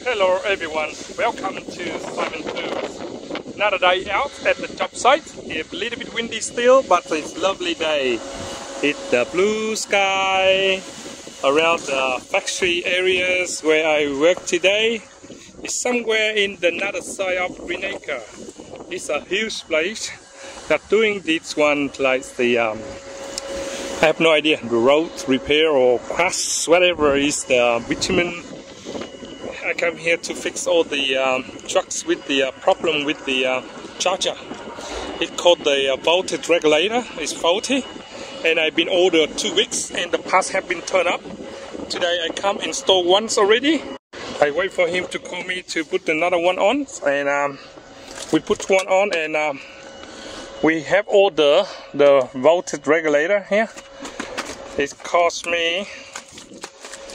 Hello everyone, welcome to Simon Foods. Another day out at the job site. It's a little bit windy still, but it's a lovely day. It's the blue sky around the factory areas where I work today. It's somewhere in the northern side of Greenacre. It's a huge place. They're doing this one like the I have no idea, the road repair or crash, whatever is the bitumen. I come here to fix all the trucks with the problem with the charger. It's called the voltage regulator. It's faulty, and I've been ordered 2 weeks, and the parts have been turned up. Today I come install once already. I wait for him to call me to put another one on, and we put one on, and we have ordered the voltage regulator here. It cost me.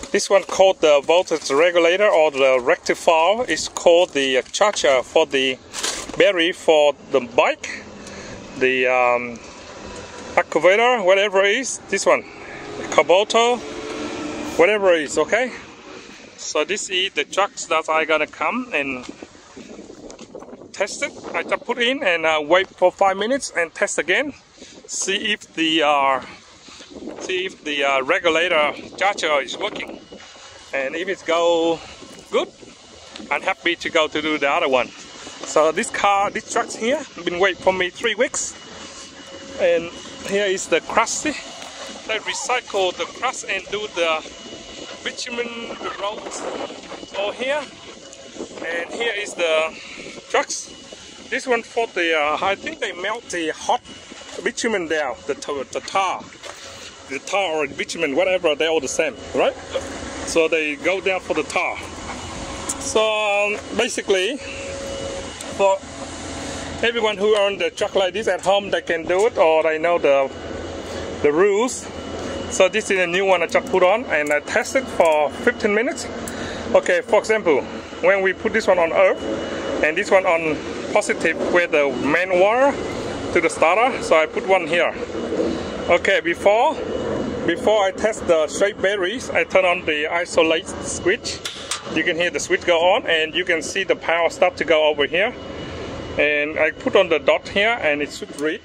This one called the voltage regulator or the rectifier. Is called the charger for the battery for the bike, the activator, whatever it is. This one, carburetor, whatever it is. Okay. So this is the trucks that I gonna come and test it. I just put in and wait for 5 minutes and test again. See if the regulator charger is working, and if it go good, I'm happy to go to do the other one. So this trucks here been waiting for me 3 weeks, and here is the crusty. They recycle the crust and do the bitumen, the roads all here, and here is the trucks. This one for the I think they melt the hot bitumen down, the tar or bitumen, whatever, they're all the same, right? So they go down for the tar. So basically, for everyone who owns the truck like this at home, they can do it, or they know the rules. So this is a new one I just put on, and I tested for 15 minutes. Okay, for example, when we put this one on earth and this one on positive where the main wire to the starter, so I put one here. Okay, before I test the straight batteries, I turn on the isolate switch. You can hear the switch go on, and you can see the power start to go over here. And I put on the dot here, and it should read.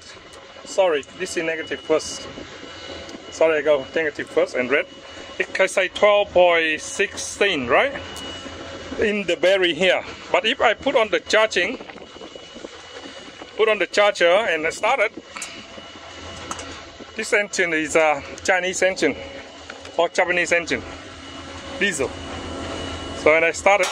Sorry, this is negative first. Sorry, I go negative first and red. It can say 12.16, right? In the battery here. But if I put on the charger and I start it, this engine is a Chinese engine or Japanese engine, diesel. So when I start it,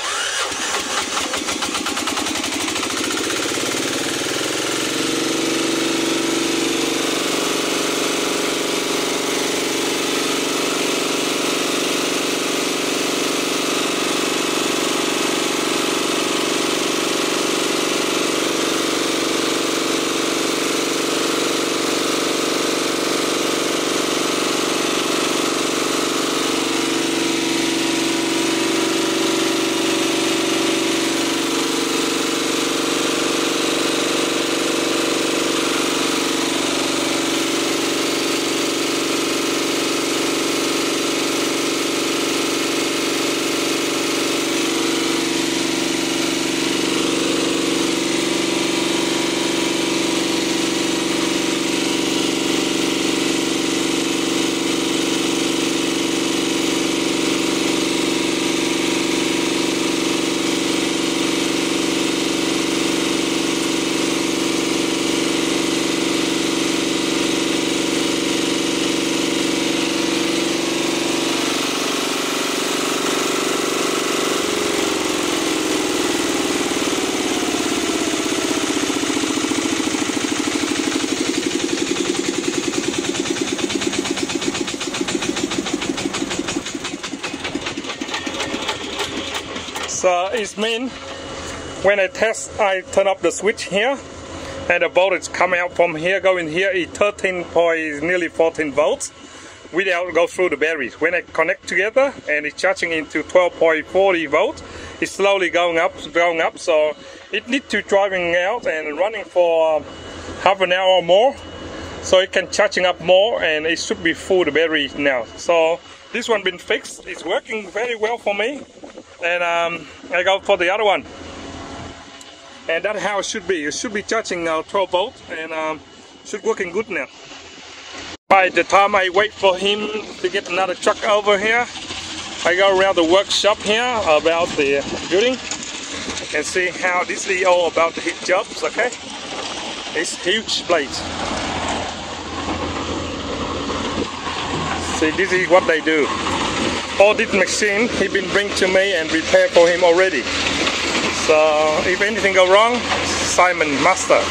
so it means when I test, I turn up the switch here, and the voltage come out from here, go in here, is 13 point, nearly 14 volts, without go through the batteries. When I connect together and it's charging into 12.40 volts, it's slowly going up, so it needs to driving out and running for half an hour or more, so it can charging up more, and it should be full the battery now. So this one been fixed. It's working very well for me. and I go for the other one. And that's how it should be. It should be charging 12 volts and should working good now. By the time I wait for him to get another truck over here, I go around the workshop here about the building and see how this is all about the heat jobs, okay? It's huge blades. See, this is what they do. All this machine he been bring to me and repair for him already. So if anything go wrong, Simon master.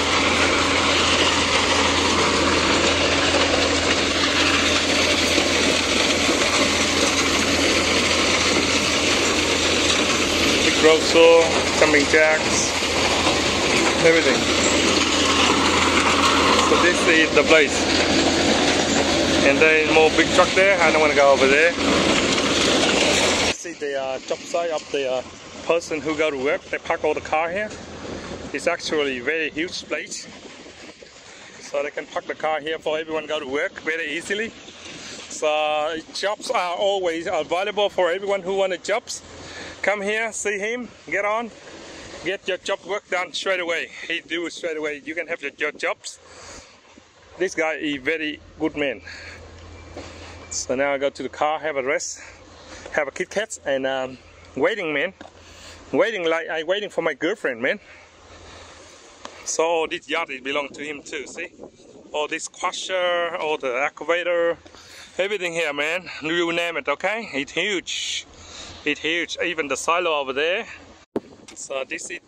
Big roll saw, jumping jacks, everything. So this is the place. And then more big truck there. I don't want to go over there. See the job site of the person who go to work. They park all the car here. It's actually a very huge place. So they can park the car here for everyone go to work very easily. So jobs are always available for everyone who want jobs. Come here, see him, get on, get your job work done straight away. He do it straight away. You can have your jobs. This guy is a very good man. So now I go to the car, have a rest, have a Kit Kat, and waiting, man. Waiting like I waiting for my girlfriend, man. So all this yard it belongs to him too. See, all this crusher, all the excavator, everything here, man. You name it, okay? It's huge. It's huge. Even the silo over there. So this is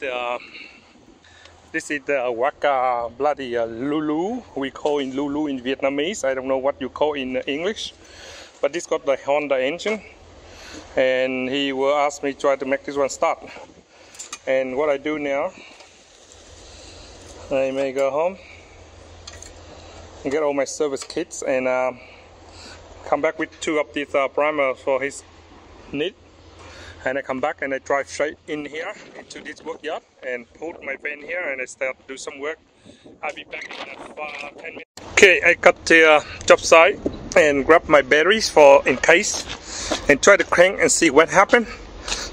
the Waka bloody Lulu. We call it Lulu in Vietnamese. I don't know what you call in English. But this got the Honda engine. And he will ask me to try to make this one start. And what I do now, I may go home and get all my service kits and come back with 2 of these primers for his need. And I come back and I drive straight in here into this work yard and put my van here and I start to do some work. I'll be back in about 10 minutes. Okay, I got the job site and grab my batteries for in case and try to crank and see what happened.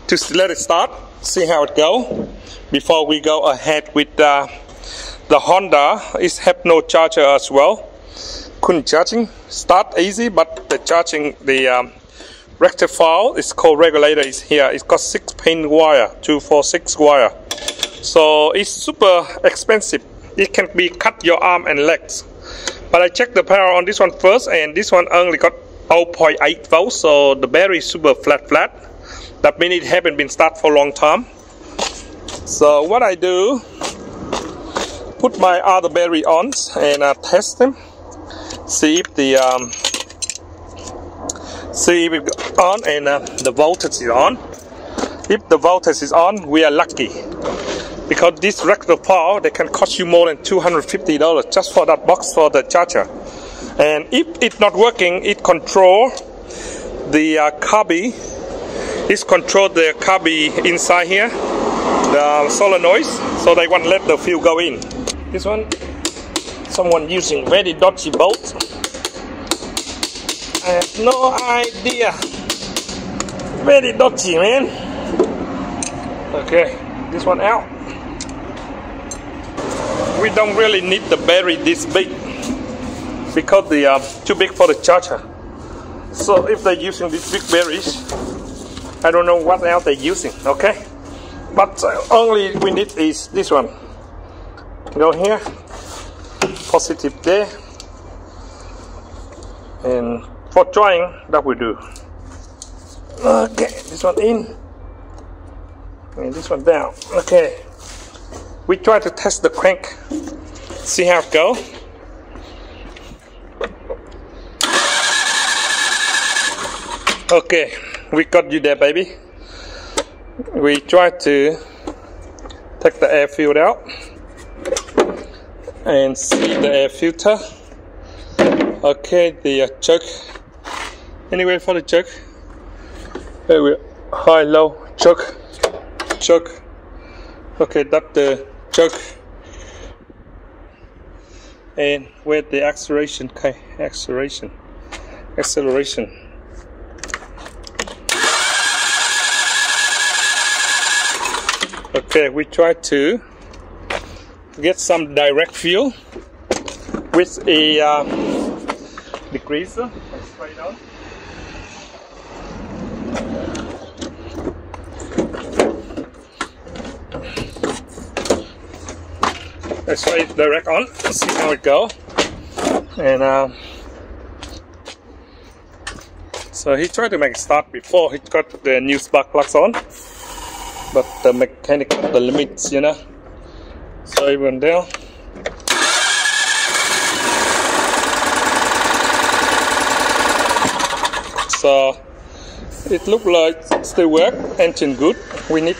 Just let it start, see how it go before we go ahead with the Honda. It have no charger as well. Couldn't charging. Start easy, but the charging the rectifier is called regulator is here. It's got 6-pin wire, 246 wire. So it's super expensive. It can be cut your arm and legs. But I checked the power on this one first, and this one only got 0.8 volts. So the battery is super flat. That means it haven't been started for a long time. So what I do, put my other battery on and test them. See if the see if it's on and the voltage is on. If the voltage is on, we are lucky. Because this rectifier, they can cost you more than $250 just for that box for the charger. And if it's not working, it control the cubby. It control the cubby inside here, the solenoid, so they won't let the fuel go in. This one, someone using very dodgy bolt. I have no idea. Very dodgy, man. Okay, this one out. We don't really need the battery this big because they are too big for the charger. So if they're using these big batteries, I don't know what else they're using, okay? But only we need is this one. Go here, positive there, and for drawing that we do. Okay, this one in, and this one down. Okay, we try to test the crank, see how it go. Okay, we got you there, baby. We try to take the air filter out and see the air filter. Okay, the choke. Anyway, for the choke, here we high, low, choke. Okay, that's the choke. And where the acceleration? Okay, acceleration. Okay, we try to get some direct fuel with a degreaser. Straight on. Let's try it direct on. Let's see how it goes. And so he tried to make it start before he got the new spark plugs on, but the mechanic got the limits, you know. So he went down. So it looked like it still work. Engine good. We need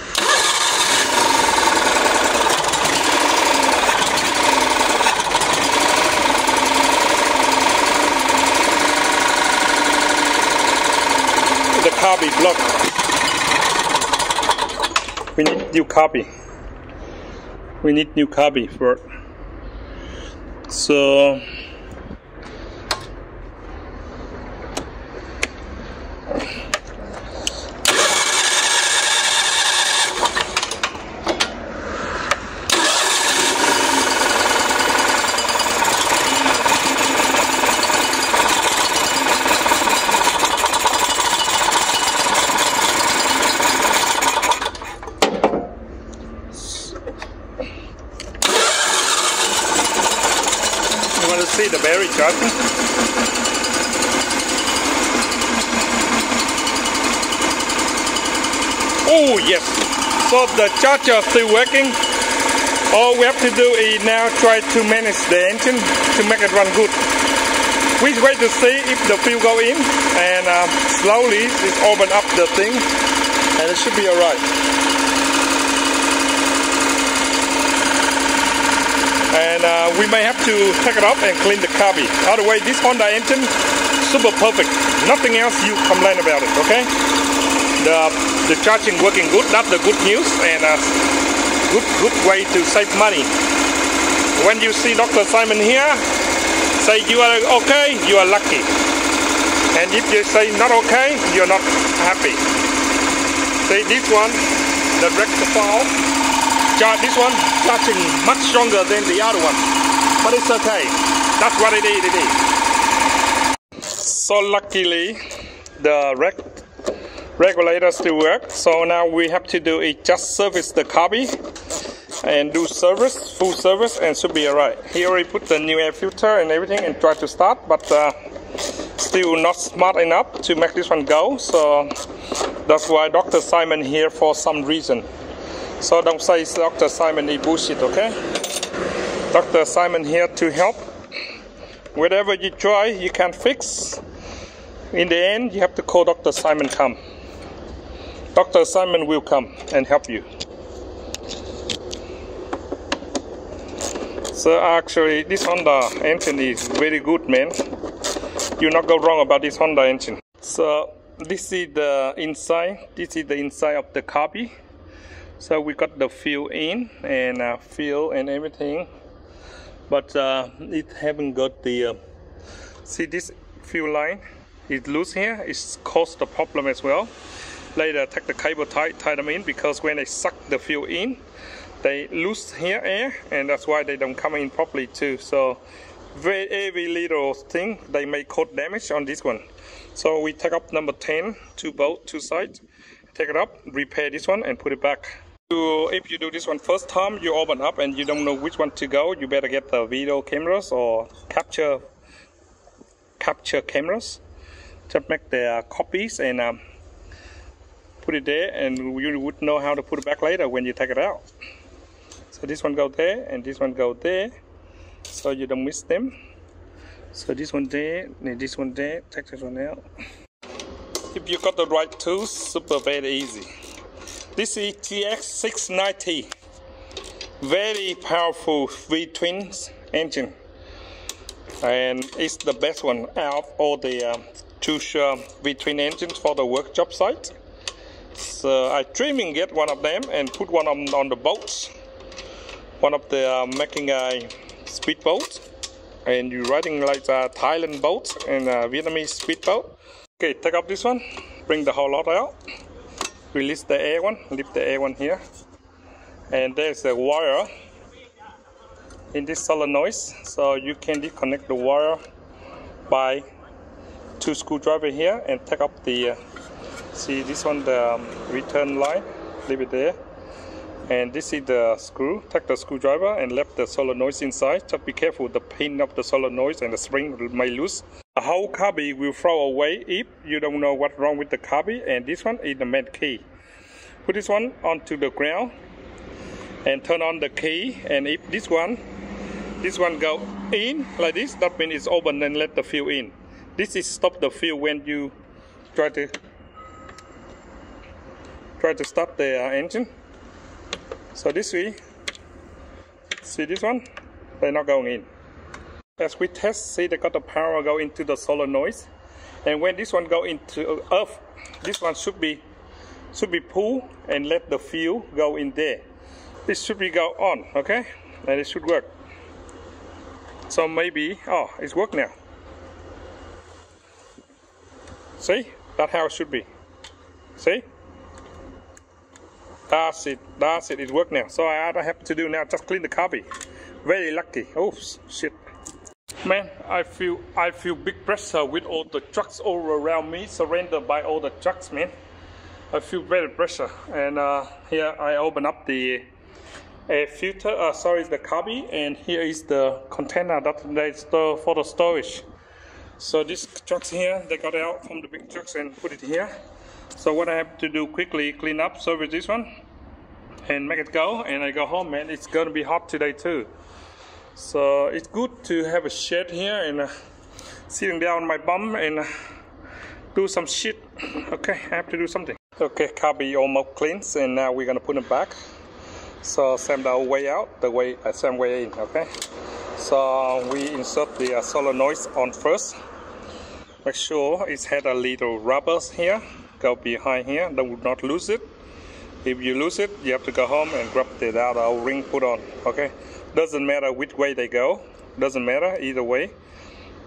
the carby block. We need new carby. We need new carby for it. So see the battery charging. Oh yes, so the charger is still working. All we have to do is now try to manage the engine to make it run good. We wait to see if the fuel go in, and slowly it open up the thing, and it should be alright. And we may have to take it off and clean the carby. Otherwise, this Honda engine, super perfect. Nothing else you complain about it, okay? The charging working good, that's the good news, and good way to save money. When you see Dr. Simon here, say you are okay, you are lucky. And if you say not okay, you're not happy. See this one, the rectifier. This one charging much stronger than the other one, but it's okay. That's what it is. So luckily, the regulator still works. So now we have to do is just service the carby and do service, full service, and should be alright. He already put the new air filter and everything and tried to start, but still not smart enough to make this one go. So that's why Dr. Simon here for some reason. So don't say Dr. Simon is bullshit, okay? Dr. Simon here to help. Whatever you try, you can't fix. In the end, you have to call Dr. Simon come. Dr. Simon will come and help you. So actually, this Honda engine is very good, man. You'll not go wrong about this Honda engine. So this is the inside. This is the inside of the carby. So we got the fuel in and fuel and everything, but it haven't got the see this fuel line is loose here. It's caused the problem as well. Later take the cable tie them in, because when they suck the fuel in, they lose here air, and that's why they don't come in properly too. So every little thing they may cause damage on this one. So we take up number 10, 2 bolts, 2 sides, take it up, repair this one and put it back. If you do this one first time, you open up and you don't know which one to go, you better get the video cameras or capture cameras. Just make the copies and put it there, and you would know how to put it back later when you take it out. So this one go there and this one go there, so you don't miss them. So this one there and this one there, take this one out. If you got the right tools, super very easy. This is TX690, very powerful V-twin engine, and it's the best one out of all the choose V-twin engines for the workshop site. So I dreaming get one of them and put one on the boats. One of the making a speedboat, and you're riding like a Thailand boat and a Vietnamese speedboat. Okay, take up this one, bring the whole lot out. Release the air one, leave the air one here, and there's a wire in this solenoid, so you can disconnect the wire by 2 screwdriver here and take up the see this one, the return line, leave it there, and this is the screw. Take the screwdriver and left the solenoid inside. Just be careful, the pin of the solenoid and the spring may loose. The whole cubby will throw away if you don't know what's wrong with the cubby, and this one is the main key. Put this one onto the ground and turn on the key, and if this one go in like this, that means it's open, and let the fuel in. This is stop the fuel when you try to start the engine. So this way, see this one, they're not going in. As we test, see they got the power go into the solenoid, and when this one go into earth, this one should be pulled and let the fuel go in there. This should be go on, okay, and it should work. So maybe, oh, it's work now. See, that's how it should be. See, that's it, it worked now. So I don't have to do now, just clean the cubby. Very lucky. Oh shit, man, I feel big pressure with all the trucks all around me, surrounded by all the trucks, man. I feel very pressure, and here I open up the air filter, the cubby, and here is the container that they store for the storage. So these trucks here, they got out from the big trucks and put it here. So what I have to do quickly, clean up, service this one, and make it go, and I go home, man. It's gonna be hot today too. So it's good to have a shed here and sitting down on my bum and do some shit. Okay, I have to do something. Okay, cubby almost cleans, and now we're gonna put it back. So same the way out, the way same way in. Okay, so we insert the solenoid on first. Make sure it's had a little rubbers here. Go behind here, do not lose it. If you lose it, you have to go home and grab the other ring put on. Okay, doesn't matter which way they go, doesn't matter either way.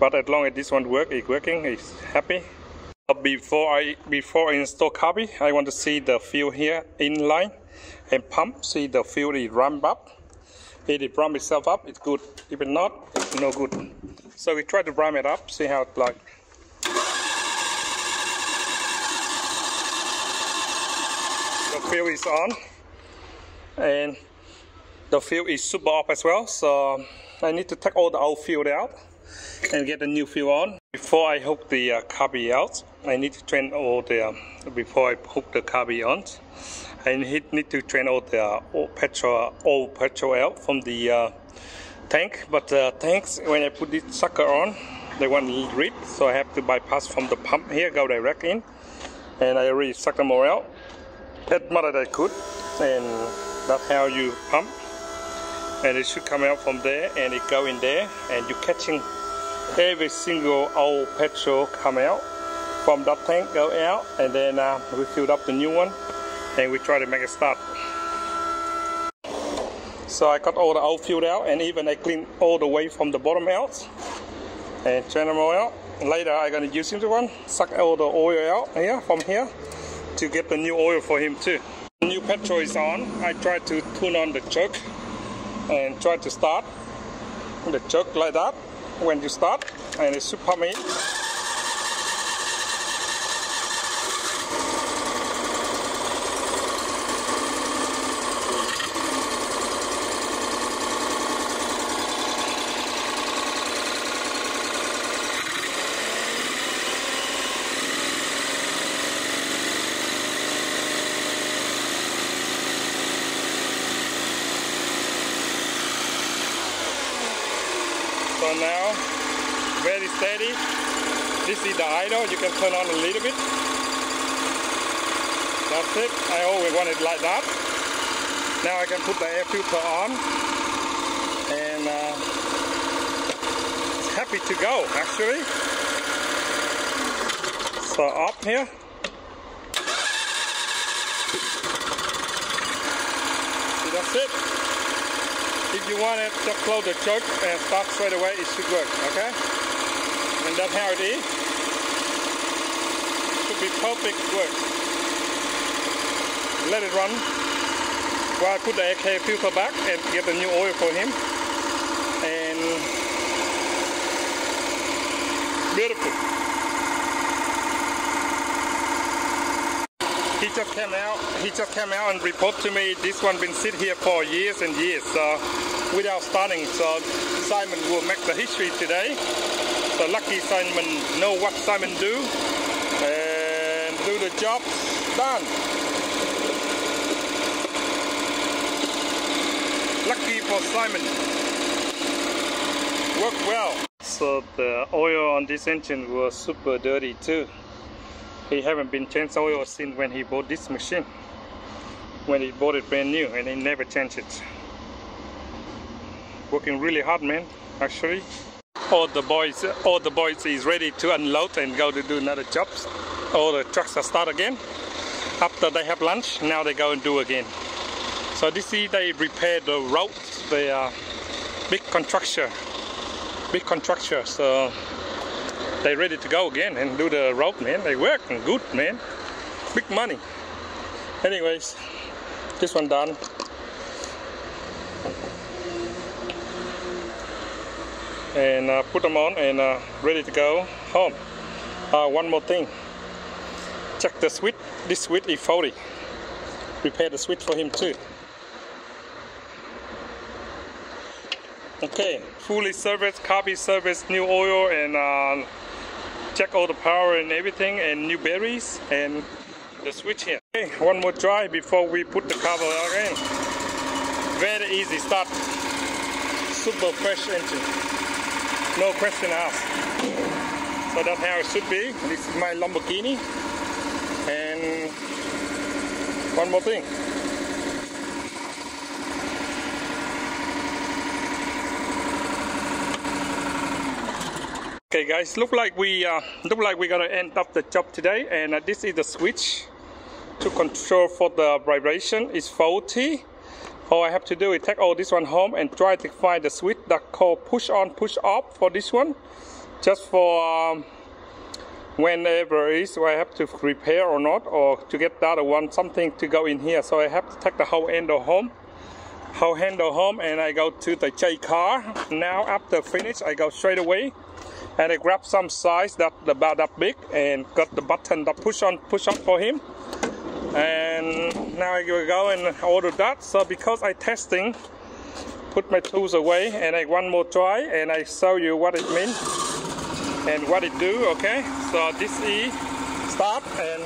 But as long as this one works, it's working, it's happy. Before I install cubby, I want to see the fuel here in line and pump. See the fuel is ramp up. If it ramp itself up, it's good. If it's not, it's no good. So we try to ramp it up, see how it's like. The fuel is on, and the fuel is super up as well. So I need to take all the old fuel out and get the new fuel on. Before I hook the cubby out, I need to drain all the, before I hook the cubby on, I need to drain all the old petrol out from the tank. But tanks, when I put this sucker on, they want to rip, so I have to bypass from the pump here, go direct in, and I already suck them all out as much as I could, and that's how you pump, and it should come out from there, and it go in there, and you're catching every single old petrol come out from that tank, go out, and then we filled up the new one, and we try to make it start. So I got all the old fuel out, and even I clean all the way from the bottom out and turn them all out. Later I'm gonna use this one, suck all the oil out here from here to get the new oil for him too. The new petrol is on. I try to turn on the choke and try to start the choke like that when you start, and it should pump in. So now, very steady. This is the idle, you can turn on a little bit. That's it, I always want it like that. Now I can put the air filter on, and it's happy to go actually. So up here. See, that's it. If you want it, just close the choke and start straight away, it should work, okay? And that's how it is. It should be perfect work. Let it run Well, I put the AK filter back and get a new oil for him. And beautiful. He just came out and reported to me this one been sit here for years and years. So without starting, so Simon will make the history today. So lucky Simon know what Simon do and do the job done. Lucky for Simon. Worked well. So the oil on this engine was super dirty too. He haven't been changed oil since when he bought this machine. When he bought it brand new, and he never changed it. Working really hard, man, actually. All the boys is ready to unload and go to do another jobs. All the trucks are start again. After they have lunch, now they go and do again. So this is they repair the roads. They are big contractor. So they ready to go again and do the road, man. They working good, man. Big money. Anyways, this one done. And put them on and ready to go home. One more thing. Check the switch. This switch is faulty. Repair the switch for him too. Okay, fully serviced, carbon service, new oil, and check all the power and everything, and new batteries, and the switch here. Okay, one more try before we put the cover again. Very easy start. Super fresh engine. No question asked. So that's how it should be. This is my Lamborghini. And one more thing. Okay guys, look like we're gonna end up the job today, and this is the switch to control for the vibration. Is faulty. All I have to do is take all this one home and try to find the switch that called push on push off for this one, just for whenever it is, so I have to repair or not, or to get the other one, something to go in here. So I have to take the whole handle home, and I go to the J car. Now after finish, I go straight away and I grab some size that about that big and got the button that push on for him. And now I will go and order that. So because I testing, put my tools away and I one more try and I show you what it means and what it do. Okay, so this is start and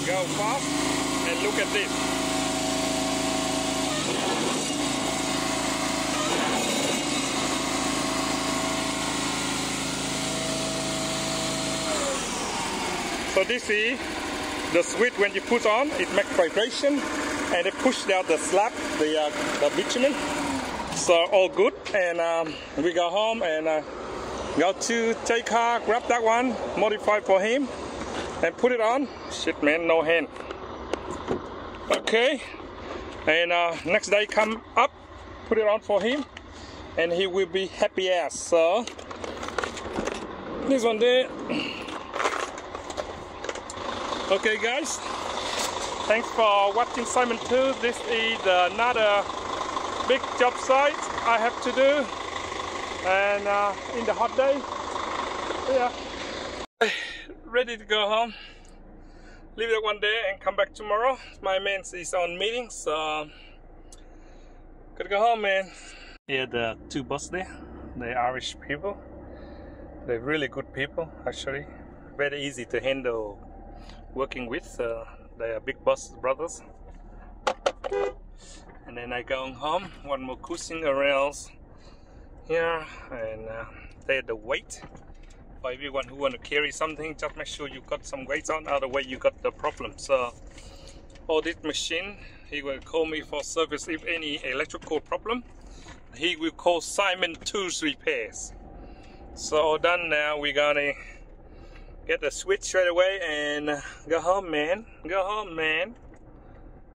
go fast, and look at this. So this is the switch. When you put on, it makes vibration and it push down the slab, the bitumen. So all good, and we go home and go to J car, grab that one, modify for him, and put it on. Shit, man, no hand. Okay, and next day come up, put it on for him, and he will be happy as. So this one there. Okay guys, thanks for watching Simon 2. This is another big job site I have to do, and in the hot day. Yeah, ready to go home. Leave it one day and come back tomorrow. My man is on meeting, so gotta go home, man. Yeah, the two boss there, the Irish people. They're really good people, actually. Very easy to handle working with. They are big boss brothers. And then I go home, one more cruising around here, and they're the weight for everyone who want to carry something. Just make sure you got some weights on, otherwise you got the problem. So all this machine, he will call me for service if any electrical problem. He will call Simon Tools Repairs. So all done now. We're gonna get the switch straight away and go home, man. Go home, man.